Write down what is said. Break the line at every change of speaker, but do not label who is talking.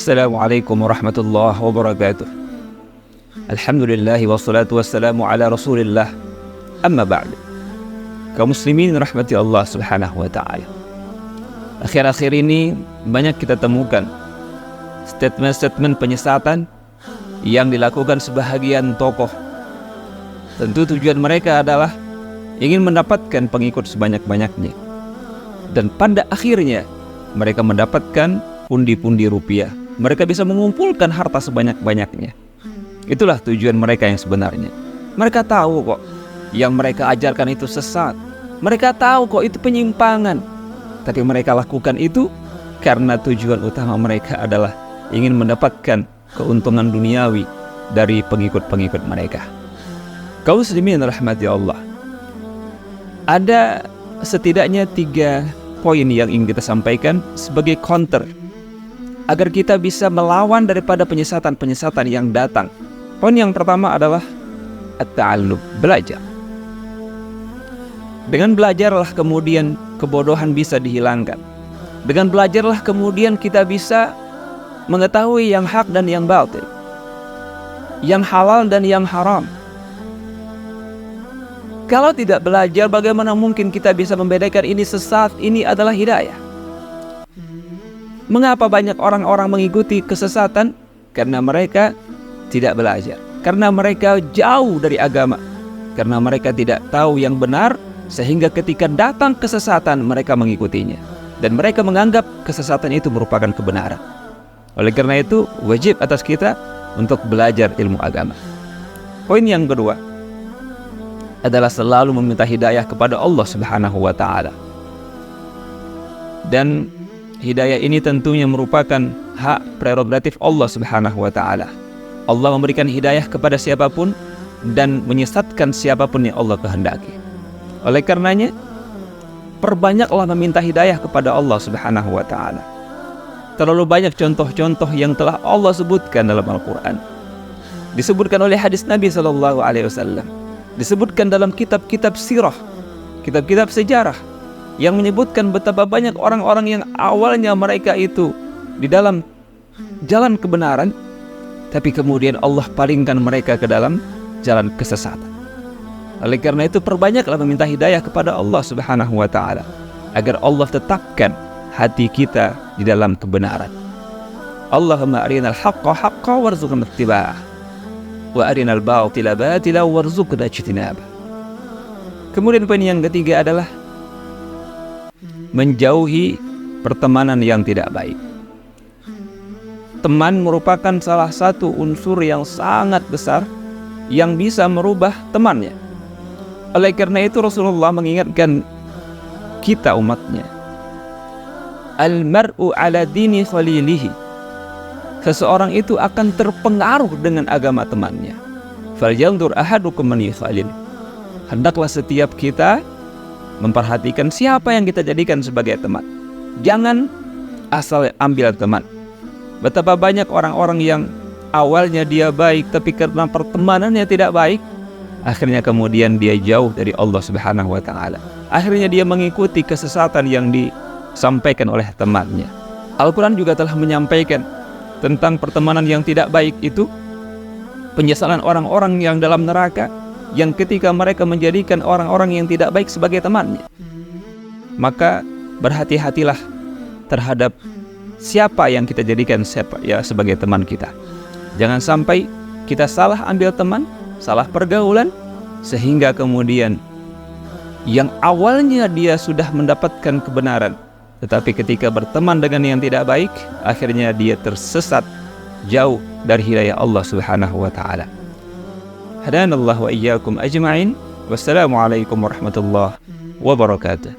Assalamualaikum warahmatullahi wabarakatuh. Alhamdulillahi wassalatu wassalamu ala rasulillah. Amma ba'd. Kaum muslimin rahmati Allah subhanahu wa ta'ala. Akhir-akhir ini banyak kita temukan statement-statement penyesatan yang dilakukan sebahagian tokoh. Tentu tujuan mereka adalah ingin mendapatkan pengikut sebanyak-banyaknya. Dan pada akhirnya mereka mendapatkan pundi-pundi rupiah. Mereka bisa mengumpulkan harta sebanyak-banyaknya. Itulah tujuan mereka yang sebenarnya. Mereka tahu kok yang mereka ajarkan itu sesat. Mereka tahu kok itu penyimpangan. Tapi mereka lakukan itu karena tujuan utama mereka adalah ingin mendapatkan keuntungan duniawi dari pengikut-pengikut mereka. Kaum muslimin rahmati Allah. Ada setidaknya 3 poin yang ingin kita sampaikan sebagai counter agar kita bisa melawan daripada penyesatan-penyesatan yang datang. Poin yang pertama adalah at-ta'allum, belajar. Dengan belajarlah kemudian kebodohan bisa dihilangkan. Dengan belajarlah kemudian kita bisa mengetahui yang hak dan yang batil, yang halal dan yang haram. Kalau tidak belajar, bagaimana mungkin kita bisa membedakan ini sesat, ini adalah hidayah? Mengapa banyak orang-orang mengikuti kesesatan? Karena mereka tidak belajar. Karena mereka jauh dari agama. Karena mereka tidak tahu yang benar, sehingga ketika datang kesesatan mereka mengikutinya. Dan mereka menganggap kesesatan itu merupakan kebenaran. Oleh karena itu, wajib atas kita untuk belajar ilmu agama. Poin yang kedua adalah selalu meminta hidayah kepada Allah Subhanahu wa ta'ala. Dan hidayah ini tentunya merupakan hak prerogatif Allah Subhanahu wa ta'ala. Allah memberikan hidayah kepada siapapun dan menyesatkan siapapun yang Allah kehendaki. Oleh karenanya, perbanyaklah meminta hidayah kepada Allah Subhanahu wa ta'ala. Terlalu banyak contoh-contoh yang telah Allah sebutkan dalam Al-Quran. Disebutkan oleh hadis Nabi SAW. Disebutkan dalam kitab-kitab sirah, kitab-kitab sejarah, yang menyebutkan betapa banyak orang-orang yang awalnya mereka itu di dalam jalan kebenaran, tapi kemudian Allah palingkan mereka ke dalam jalan kesesatan. Oleh karena itu, perbanyaklah meminta hidayah kepada Allah Subhanahu wa ta'ala, agar Allah tetapkan hati kita di dalam kebenaran. Allahumma arinal haqqa haqqa warzuqna ittiba'ah, wa arinal batila batila warzuqna ijtinabah. Kemudian poin yang ketiga adalah menjauhi pertemanan yang tidak baik. Teman merupakan salah satu unsur yang sangat besar yang bisa merubah temannya. Oleh karena itu Rasulullah mengingatkan kita umatnya, al-mar'u ala dini khalilihi. Seseorang itu akan terpengaruh dengan agama temannya. Falyanzur ahadukum man yukhalil. Hendaklah setiap kita memperhatikan siapa yang kita jadikan sebagai teman. Jangan asal ambil teman. Betapa banyak orang-orang yang awalnya dia baik, tapi karena pertemanannya tidak baik, akhirnya kemudian dia jauh dari Allah Subhanahu wa ta'ala. Akhirnya dia mengikuti kesesatan yang disampaikan oleh temannya. Al-Quran juga telah menyampaikan tentang pertemanan yang tidak baik itu, penyesalan orang-orang yang dalam neraka, yang ketika mereka menjadikan orang-orang yang tidak baik sebagai temannya. Maka berhati-hatilah terhadap siapa yang kita jadikan sebagai teman kita. Jangan sampai kita salah ambil teman, salah pergaulan, sehingga kemudian yang awalnya dia sudah mendapatkan kebenaran, tetapi ketika berteman dengan yang tidak baik, akhirnya dia tersesat jauh dari hidayah Allah Subhanahu wa ta'ala. Hadanallahu wa iyyakum ajma'in. Wassalamualaikum warahmatullahi wabarakatuh.